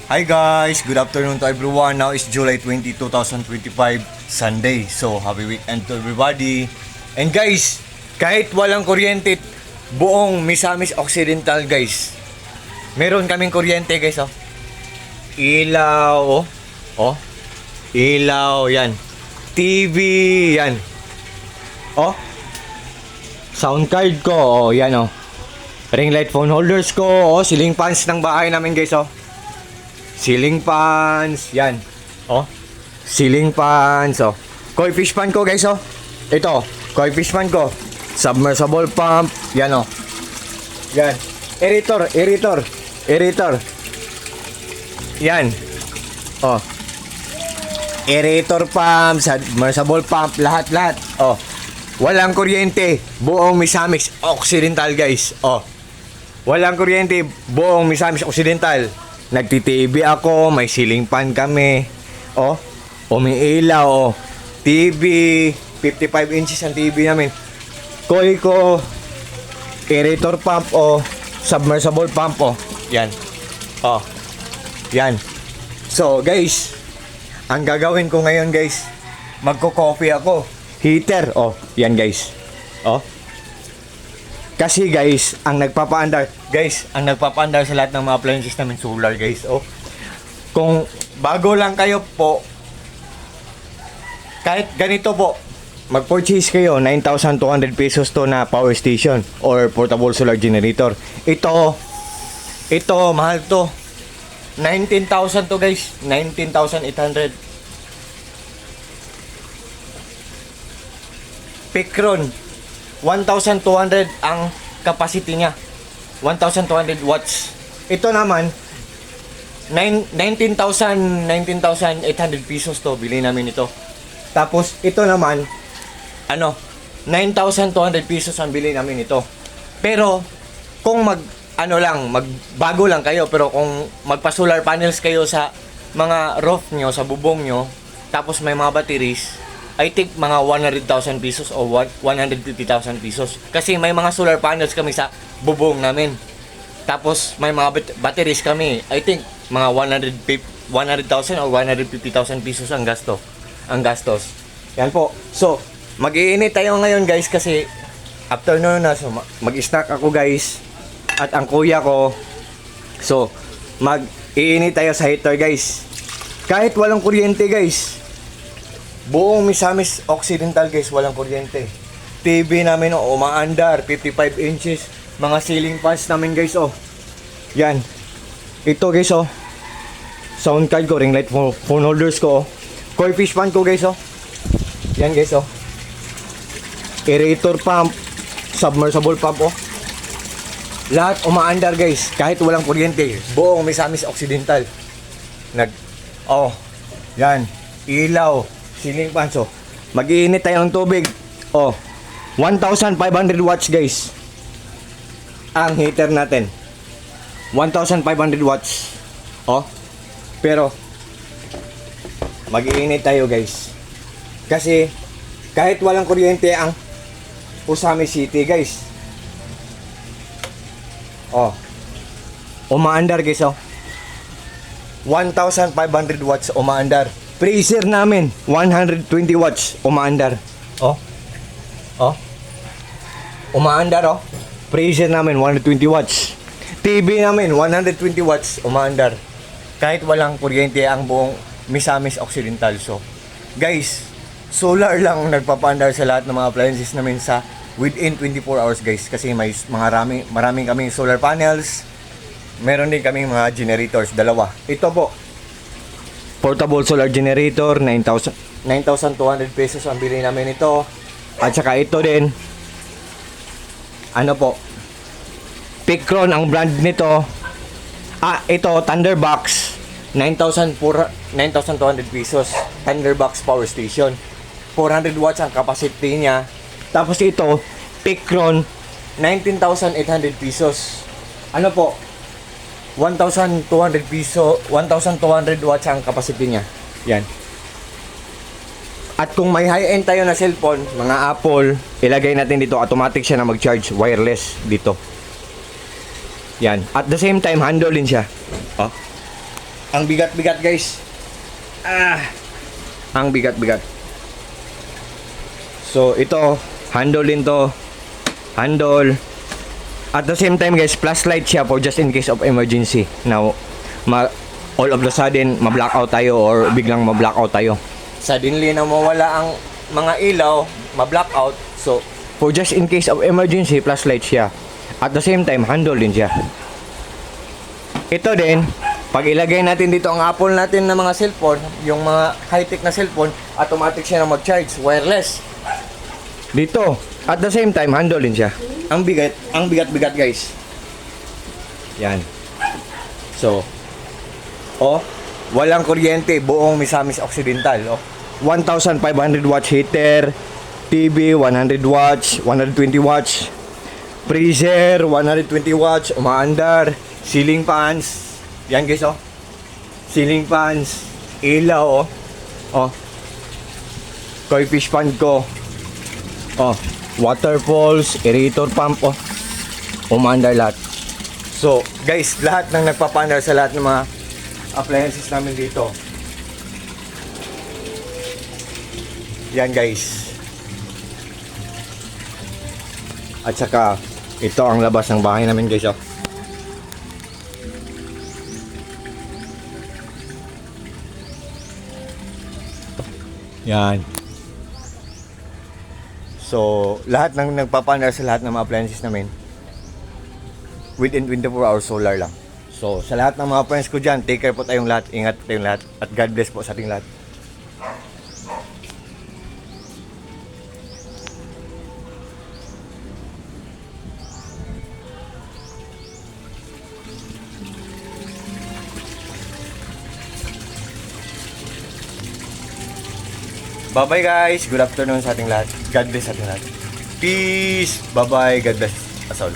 Hi guys, good afternoon to everyone. Now is July 20, 2025, Sunday. So, happy weekend to everybody. And guys, kahit walang kuryente, buong Misamis Occidental guys, meron kaming kuryente guys, oh. Ilaw, oh. Ilaw, yan. TV, yan. Oh. Sound card ko, oh, yan, oh. Ring light phone holders ko, oh. Ceiling fans ng bahay namin guys, oh. Ceiling fans, yan. Oh. Ceiling fans, oh. Koi fish pan ko, guys, oh. Ito, koi fish pan ko. Submersible pump, yan, oh. Yan. Aerator. Yan. Oh. Aerator pump, submersible pump, lahat. Oh. Walang kuryente, buong Misamis Occidental, guys. Oh. Walang kuryente, buong Misamis Occidental. Nagti-TV ako, may ceiling fan kami. Oh, umiilaw, oh. TV, 55 inches ang TV namin. Koi ko, aerator pump, oh. Submersible pump, oh. Yan. Oh. Yan. So, guys, ang gagawin ko ngayon, guys, magko-coffee ako. Heater, oh. Yan, guys. Oh. Kasi guys, ang nagpapaandar sa lahat ng mga appliances namin solar guys. Oh. Kung bago lang kayo po, kahit ganito po, mag-purchase kayo 9,200 pesos to na power station or portable solar generator. Ito mahal to. 19,000 to guys. 19,800. Picron 1,200 ang capacity niya. 1,200 watts. Ito naman 19,800 pesos to bili namin ito. Tapos ito naman 9,200 pesos ang bili namin ito. Pero kung magbago lang kayo, pero kung magpa-solar panels kayo sa mga roof nyo, sa bubong nyo, tapos may mga batteries, I think mga 100,000 pesos o 150,000 pesos. Kasi may mga solar panels kami sa bubong namin. Tapos may mga batteries kami. I think mga 100,000 o 150,000 pesos ang gastos. Yan po. So, mag-iinit tayo ngayon guys kasi afternoon na. So, mag-snack ako guys. At ang kuya ko. So, mag-iinit tayo sa heater guys. Kahit walang kuryente guys. Buong Misamis Occidental guys, walang kuryente. TV namin umaandar, 55 inches. Mga ceiling fans namin guys, oh. Yan. Ito guys, oh. Sound card ko, ring light phone holders ko, oh. Koi fish pan ko guys, oh. Yan guys, oh. Aerator pump, submersible pump, oh. Lahat umaandar guys, kahit walang kuryente. Buong Misamis Occidental. Yan. Ilaw. Ceiling fans, oh. Mag-iinit tayo ng tubig. Oh. 1,500 watts, guys. Ang heater natin. 1,500 watts. Oh. Pero mag-iinit tayo, guys. Kasi kahit walang kuryente ang Usami City, guys. Oh. Umaandar, guys, oh. 1,500 watts umaandar. Freezer namin 120 watts umaandar. Oh. Umaandar, oh. Freezer namin 120 watts. TV namin 120 watts umaandar. Kahit walang kuryente ang buong Misamis Occidental. So, guys, solar lang nagpapaandar sa lahat ng mga appliances namin sa within 24 hours, guys. Kasi may maraming kaming solar panels. Meron din kaming mga generators, dalawa. Ito po, portable solar generator, 9,200 pesos ang bili namin ito. At saka ito din, Picron ang brand nito. Ito, Thunderbox, 9,200 pesos. Thunderbox power station. 400 watts ang capacity niya. Tapos ito, Picron, 19,800 pesos. 1,200 watts ang capacity niya. Yan. At kung may high-end tayo na cellphone, mga Apple, ilagay natin dito, automatic siya na mag-charge wireless dito. Yan. At the same time, handle din siya. Oh. Ang bigat-bigat guys. Ang bigat-bigat. So ito, handle din to. Handle. At the same time guys, flashlight siya for just in case of emergency. Now, all of the sudden, ma-blackout tayo or biglang ma-blackout tayo. Suddenly na mawala ang mga ilaw, ma-blackout. So, for just in case of emergency, flashlight siya. At the same time, handle din siya. Ito din, pag ilagay natin dito ang Apple natin na mga cellphone, yung mga high-tech na cellphone, automatic siya na mag-charge, wireless. Dito, at the same time, handle din siya. Ang bigat-bigat guys. Yan. So, walang kuryente, buong Misamis Occidental. 1,500 watts heater, TV 100 watts, 120 watts, freezer 120 watts, umaandar, ceiling fans. Yan guys, ceiling fans, ilaw, koi fish pond ko, waterfalls, aerator pump, umaandar lahat. So guys, lahat ng nagpapaandar sa lahat ng mga appliances namin dito. Yan guys. At saka ito ang labas ng bahay namin guys. Yan. So lahat ng nagpapaandar sa lahat ng mga appliances namin within 24 hours solar lang. So sa lahat ng mga friends ko dyan, take care po tayong lahat, ingat po tayong lahat, at God bless po sa ating lahat. Bye-bye guys. Good afternoon sa ating lahat. God bless sa ating lahat. Peace. Bye-bye. God bless us all.